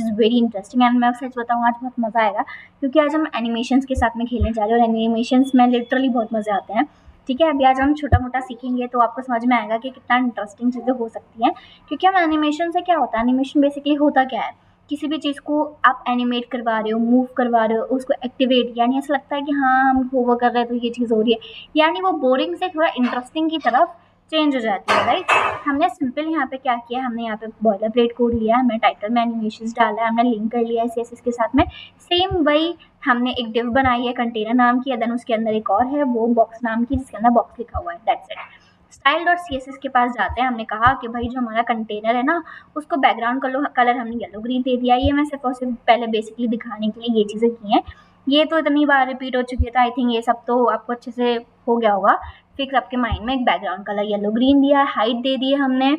Is very interesting and मैं सच बताऊँ आज बहुत मज़ा आएगा क्योंकि आज हम एनिमेशंस के साथ में खेलने जा रहे हैं और एनिमेशंस में लिटरली बहुत मज़े आते हैं। ठीक है, अभी आज हम छोटा-मोटा सीखेंगे तो आपको समझ में आएगा कि कितना इंटरेस्टिंग चीज़ें हो सकती हैं क्योंकि हम एनिमेशन से क्या होता है, एनिमेशन बेसिकली होता क्या है, किसी भी चीज़ को आप एनिमेट करवा रहे हो, मूव करवा रहे हो, उसको एक्टिवेट यानी ऐसा लगता है कि हाँ, हम होवर कर रहे हैं तो ये चीज़ हो रही है, यानी वो बोरिंग से थोड़ा इंटरेस्टिंग की तरफ चेंज हो जाती है, राइट। हमने सिंपल यहाँ पे क्या किया, हमने यहाँ पे बॉयलर प्लेट कोड लिया, हमने टाइटल में एनिमेशंस डाला है, हमने लिंक कर लिया है सीएसएस के साथ में। सेम वही हमने एक डिव बनाई है कंटेनर नाम की, देन उसके अंदर एक और है वो बॉक्स नाम की जिसके अंदर बॉक्स लिखा हुआ है, that's it. Style dot CSS के पास जाते हैं, हमने कहा कि भाई जो हमारा कंटेनर है ना उसको बैकग्राउंड कलर हमने येलो ग्रीन दे दिया। ये मैं सिर्फ और सिर्फ पहले बेसिकली दिखाने के लिए ये चीज़ें की हैं, ये तो इतनी बार रिपीट हो चुकी है तो आई थिंक ये सब तो आपको अच्छे से हो गया होगा फिक्स आपके माइंड में। एक बैकग्राउंड कलर येलो ग्रीन दिया, हाइट दे दी है हमने,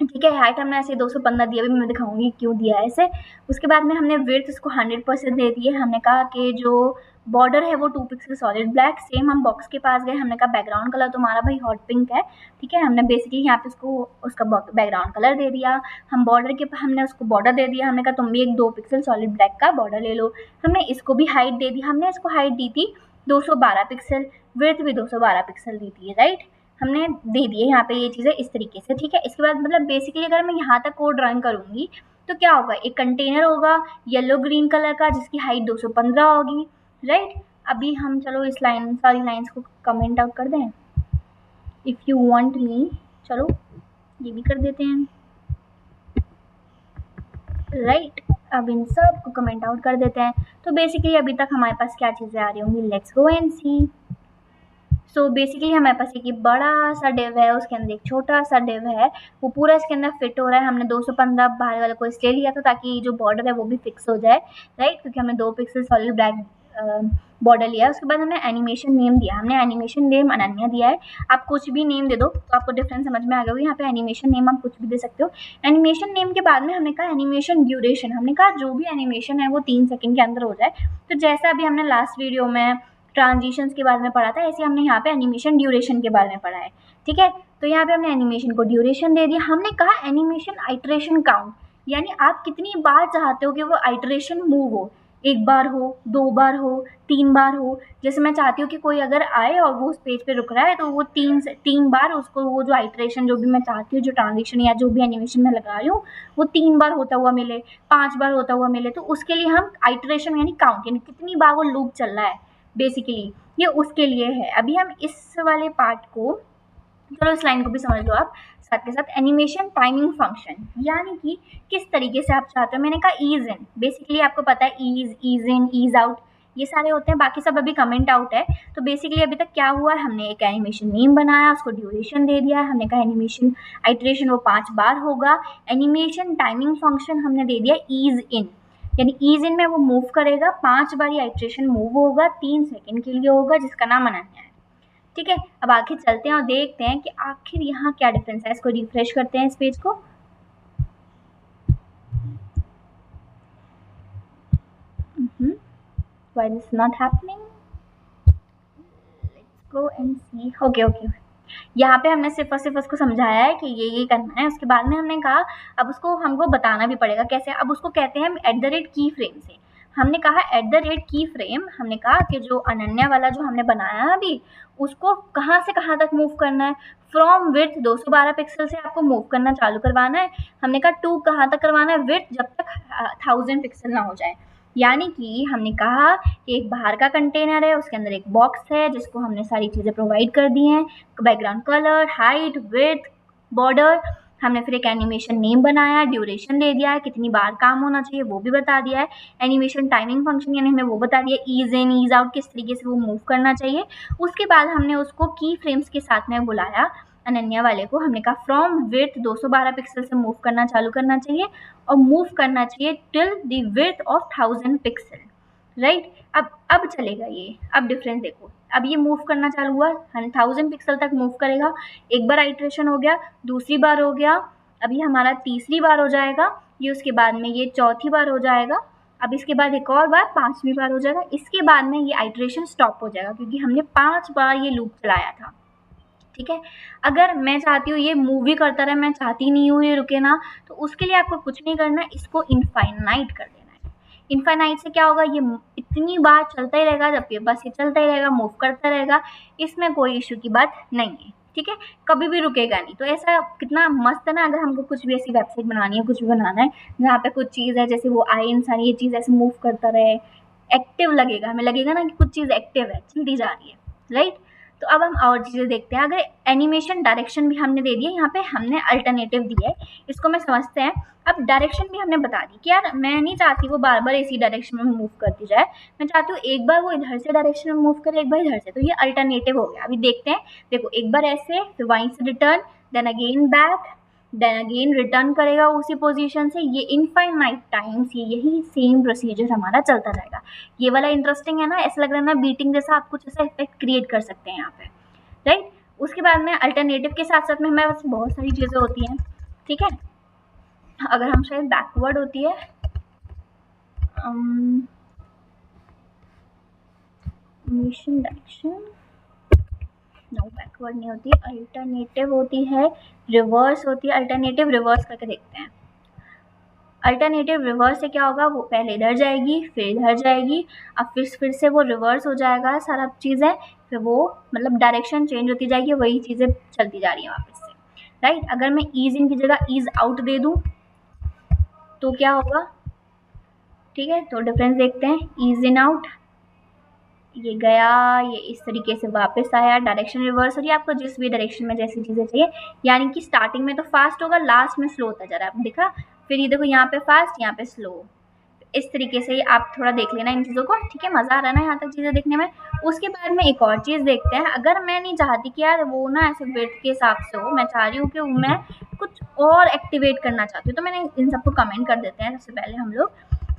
ठीक है, हाइट हमने ऐसे 215 दिया, भी मैं दिखाऊंगी क्यों दिया है ऐसे। उसके बाद में हमने विड्थ इसको 100% दे दी है, हमने कहा कि जो बॉर्डर है वो 2 पिक्सल सॉलिड ब्लैक। सेम हम बॉक्स के पास गए, हमने कहा बैकग्राउंड कलर तुम्हारा भाई हॉट पिंक है, ठीक है, हमने बेसिकली यहाँ पे उसको उसका बैकग्राउंड कलर दे दिया। हम बॉर्डर के हमने उसको बॉर्डर दे दिया, हमने कहा तुम भी एक 2 पिक्सल सॉलिड ब्लैक का बॉर्डर ले लो। हमने इसको भी हाइट दे दी, हमने इसको हाइट दी थी 212 पिक्सल, विड्थ भी 212 पिक्सल दी थी, राइट। हमने दे दिए यहाँ पे ये चीज़ें इस तरीके से, ठीक है। इसके बाद मतलब बेसिकली अगर मैं यहाँ तक कोड ड्राइंग करूँगी तो क्या होगा, एक कंटेनर होगा येलो ग्रीन कलर का जिसकी हाइट 215 होगी, राइट। अभी हम चलो इस लाइन सारी लाइंस को कमेंट आउट कर दें इफ़ यू वांट मी, चलो ये भी कर देते हैं, राइट। अब इन सब को कमेंट आउट कर देते हैं। तो बेसिकली अभी तक हमारे पास क्या चीज़ें आ रही होंगी, let's go and see. So basically हमारे पास एक बड़ा सा डिव है, उसके अंदर एक छोटा सा डिव है, वो पूरा इसके अंदर फिट हो रहा है। हमने 215 बाहर वाले को इसलिए लिया था ताकि जो बॉर्डर है वो भी फिक्स हो जाए, राइट, क्योंकि हमने 2 पिक्सल सॉलिड ब्लैक बॉर्डर लिया। उसके बाद हमने एनिमेशन नेम दिया, हमने एनिमेशन नेम अनन्या दिया है। आप कुछ भी नेम दे दो तो आपको डिफरेंस समझ में आ गया। यहाँ पे एनिमेशन नेम आप कुछ भी दे सकते हो। एनिमेशन नेम के बाद में हमने कहा एनिमेशन ड्यूरेशन, हमने कहा जो भी एनिमेशन है वो 3 सेकेंड के अंदर हो जाए। तो जैसा अभी हमने लास्ट वीडियो में ट्रांजिशंस के बारे में पढ़ा था, ऐसे हमने यहाँ पे एनिमेशन ड्यूरेशन के बारे में पढ़ा है, ठीक है। तो यहाँ पे हमने एनिमेशन को ड्यूरेशन दे दिया। हमने कहा एनिमेशन आइटरेशन काउंट, यानी आप कितनी बार चाहते हो कि वो आइटरेशन मूव हो, 1 बार हो, 2 बार हो, 3 बार हो। जैसे मैं चाहती हूँ कि कोई अगर आए और वो उस पेज पे रुक रहा है तो वो 3 बार उसको वो जो आइटरेशन जो भी मैं चाहती हूँ, जो ट्रांजिशन या जो भी एनिमेशन मैं लगा रही हूँ वो 3 बार होता हुआ मिले, 5 बार होता हुआ मिले। तो उसके लिए हम आइटरेशन यानी काउंट, यानी कितनी बार वो लूप चल रहा है बेसिकली, ये उसके लिए है। अभी हम इस वाले पार्ट को, चलो इस लाइन को भी समझ लो आप साथ के साथ। एनिमेशन टाइमिंग फंक्शन, यानी कि किस तरीके से आप चाहते हो। मैंने कहा ईज इन, बेसिकली आपको पता है ईज इन ईज आउट ये सारे होते हैं, बाकी सब अभी कमेंट आउट है। तो बेसिकली अभी तक क्या हुआ, हमने एक एनिमेशन नेम बनाया, उसको ड्यूरेशन दे दिया, हमने कहा एनिमेशन आइटरेशन वो 5 बार होगा। एनिमेशन टाइमिंग फंक्शन हमने दे दिया ईज इन, यानी ईज इन में वो मूव करेगा, 5 बार आइटरेशन मूव होगा, 3 सेकेंड के लिए होगा, जिसका नाम अनन्या है, ठीक है। अब आखिर चलते हैं और देखते हैं कि आखिर यहाँ क्या डिफरेंस है। इसको रिफ्रेश करते हैं इस पेज को। Why this is not happening? Let's go and see. Okay. यहाँ पे हमने सिर्फ और सिर्फ उसको समझाया है कि ये करना है। उसके बाद में हमने कहा अब उसको हमको बताना भी पड़ेगा कैसे। अब उसको कहते हैं हम @की फ्रेम से। हमने कहा @की फ्रेम, हमने कहा कि जो अनन्या वाला जो हमने बनाया अभी उसको कहाँ से कहाँ तक मूव करना है। फ्रॉम विड्थ 212 पिक्सल से आपको मूव करना चालू करवाना है। हमने कहा टू कहाँ तक करवाना है, विड्थ जब तक 1000 पिक्सल ना हो जाए। यानी कि हमने कहा कि एक बाहर का कंटेनर है, उसके अंदर एक बॉक्स है जिसको हमने सारी चीज़ें प्रोवाइड कर दी हैं, background colour, height, width, border. हमने फिर एक एनिमेशन नेम बनाया, ड्यूरेशन दे दिया है, कितनी बार काम होना चाहिए वो भी बता दिया है। एनिमेशन टाइमिंग फंक्शन यानी हमें वो बता दिया, ईज इन ईज आउट किस तरीके से वो मूव करना चाहिए। उसके बाद हमने उसको की फ्रेम्स के साथ में बुलाया अनन्या वाले को। हमने कहा फ्रॉम विड्थ 212 पिक्सल से मूव करना चालू करना चाहिए और मूव करना चाहिए till the width of 1000 pixel, right. अब चलेगा ये, अब डिफरेंस देखो। अब ये मूव करना चालू हुआ, 1000 पिक्सल तक मूव करेगा। एक बार आइटरेशन हो गया, दूसरी बार हो गया, अभी हमारा तीसरी बार हो जाएगा ये, उसके बाद में ये चौथी बार हो जाएगा, अब इसके बाद एक और बार 5वीं बार हो जाएगा। इसके बाद में ये आइटरेशन स्टॉप हो जाएगा क्योंकि हमने 5 बार ये लूप चलाया था, ठीक है। अगर मैं चाहती हूँ ये मूवी करता रहे, मैं चाहती नहीं हूँ ये रुके ना, तो उसके लिए आपको कुछ नहीं करना है, इसको इनफाइनाइट कर देना है। इनफाइनाइट से क्या होगा, ये इतनी बार चलता ही रहेगा, जब ये बस ये चलता ही रहेगा, मूव करता रहेगा, इसमें कोई इशू की बात नहीं है, ठीक है, कभी भी रुकेगा नहीं। तो ऐसा कितना मस्त है ना, अगर हमको कुछ भी ऐसी वेबसाइट बनानी है, कुछ भी बनाना है जहाँ पे कुछ चीज़ है, जैसे वो आए इंसान ये चीज़ ऐसे मूव करता रहे, एक्टिव लगेगा, हमें लगेगा ना कि कुछ चीज़ एक्टिव है, चलती जा रही है, राइट। तो अब हम और चीज़ें देखते हैं। अगर एनिमेशन डायरेक्शन भी हमने दे दिया, यहाँ पे हमने अल्टरनेटिव दिया है, इसको मैं समझते हैं। अब डायरेक्शन भी हमने बता दी कि यार मैं नहीं चाहती वो बार बार इसी डायरेक्शन में मूव करती जाए, मैं चाहती हूँ एक बार वो इधर से डायरेक्शन में मूव करे, एक बार इधर से। तो ये अल्टरनेटिव हो गया। अभी देखते हैं, देखो एक बार ऐसे, फिर वहीं से return, then again back, then again return करेगा उसी पोजीशन से। ये इनफाइनाइट टाइम्स यही सेम प्रोसीजर हमारा चलता रहेगा। ये वाला इंटरेस्टिंग है ना, ऐसा लग रहा है ना बीटिंग जैसा, आप कुछ ऐसा इफेक्ट क्रिएट कर सकते हैं यहाँ पे, राइट। उसके बाद में अल्टरनेटिव के साथ साथ में हमारे पास बहुत सारी चीज़ें होती हैं, ठीक है। अगर हम शायद बैकवर्ड होती है, मिशन डायरेक्शन, नो बैकवर्ड नहीं होती, अल्टरनेटिव होती है, रिवर्स होती है। अल्टरनेटिव रिवर्स करके देखते हैं। अल्टरनेटिव रिवर्स से क्या होगा, वो पहले इधर जाएगी, फिर इधर जाएगी, अब फिर से वो रिवर्स हो जाएगा सारा चीज़ें, फिर वो मतलब डायरेक्शन चेंज होती जाएगी, वही चीज़ें चलती जा रही हैं वापस से, राइट। अगर मैं ईज इन की जगह ईज आउट दे दूँ तो क्या होगा, ठीक है। तो डिफरेंस देखते हैं, ईज इन आउट, ये गया, ये इस तरीके से वापस आया, डायरेक्शन रिवर्स हो रही है। आपको जिस भी डायरेक्शन में जैसी चीज़ें चाहिए, यानी कि स्टार्टिंग में तो फास्ट होगा, लास्ट में स्लो होता जा रहा है, आपने देखा। फिर ये देखो यहाँ पे फास्ट, यहाँ पे स्लो, इस तरीके से आप थोड़ा देख लेना इन चीज़ों को, ठीक है। मज़ा आ रहा है ना यहाँ तक चीज़ें देखने में। उसके बाद में एक और चीज़ देखते हैं। अगर मैं नहीं चाहती कि यार वो ना ऐसे विड्थ के हिसाब से हो, मैं चाह रही हूँ कि मैं कुछ और एक्टिवेट करना चाहती हूँ, तो मैंने इन सबको कमेंट कर देते हैं सबसे पहले हम लोग,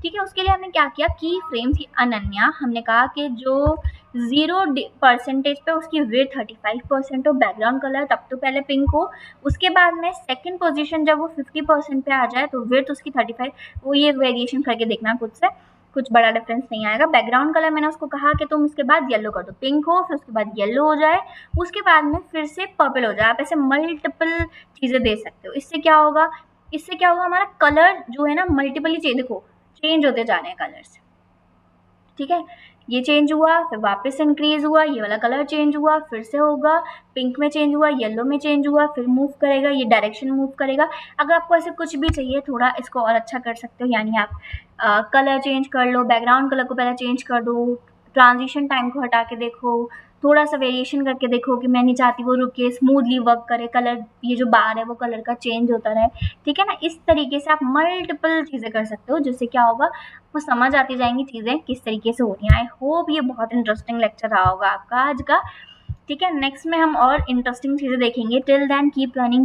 ठीक है। उसके लिए हमने क्या किया, की फ्रेम्स की अनन्या, हमने कहा कि जो 0% पे उसकी विड्थ 35% हो, बैकग्राउंड कलर तब तो पहले पिंक हो, उसके बाद में सेकंड पोजीशन जब वो 50% पे आ जाए तो विड्थ उसकी 35, वो ये वेरिएशन करके देखना खुद से, कुछ बड़ा डिफरेंस नहीं आएगा। बैकग्राउंड कलर मैंने उसको कहा कि तुम उसके बाद येलो कर दो, पिंक हो, फिर उसके बाद येलो हो जाए, उसके बाद में फिर से पर्पल हो जाए। आप ऐसे मल्टीपल चीज़ें दे सकते हो। इससे क्या होगा, इससे क्या होगा, हमारा कलर जो है ना मल्टीपली चेंज, देखो चेंज होते जा रहे हैं कलर्स, ठीक है। ये चेंज हुआ, फिर वापस इंक्रीज हुआ, ये वाला कलर चेंज हुआ, फिर से होगा, पिंक में चेंज हुआ, येलो में चेंज हुआ, फिर मूव करेगा, ये डायरेक्शन मूव करेगा। अगर आपको ऐसे कुछ भी चाहिए, थोड़ा इसको और अच्छा कर सकते हो, यानी आप कलर चेंज कर लो, बैकग्राउंड कलर को पहले चेंज कर दो, ट्रांजिशन टाइम को हटा के देखो, थोड़ा सा वेरिएशन करके देखो कि मैं नहीं चाहती वो रुके, स्मूथली वर्क करे, कलर ये जो बार है वो कलर का चेंज होता रहे, ठीक है ना। इस तरीके से आप मल्टीपल चीज़ें कर सकते हो, जिससे क्या होगा, वो समझ आती जाएंगी चीज़ें किस तरीके से हो रही हैं। आई होप ये बहुत इंटरेस्टिंग लेक्चर रहा होगा आपका आज का, ठीक है। नेक्स्ट में हम और इंटरेस्टिंग चीज़ें देखेंगे। Till then keep learning.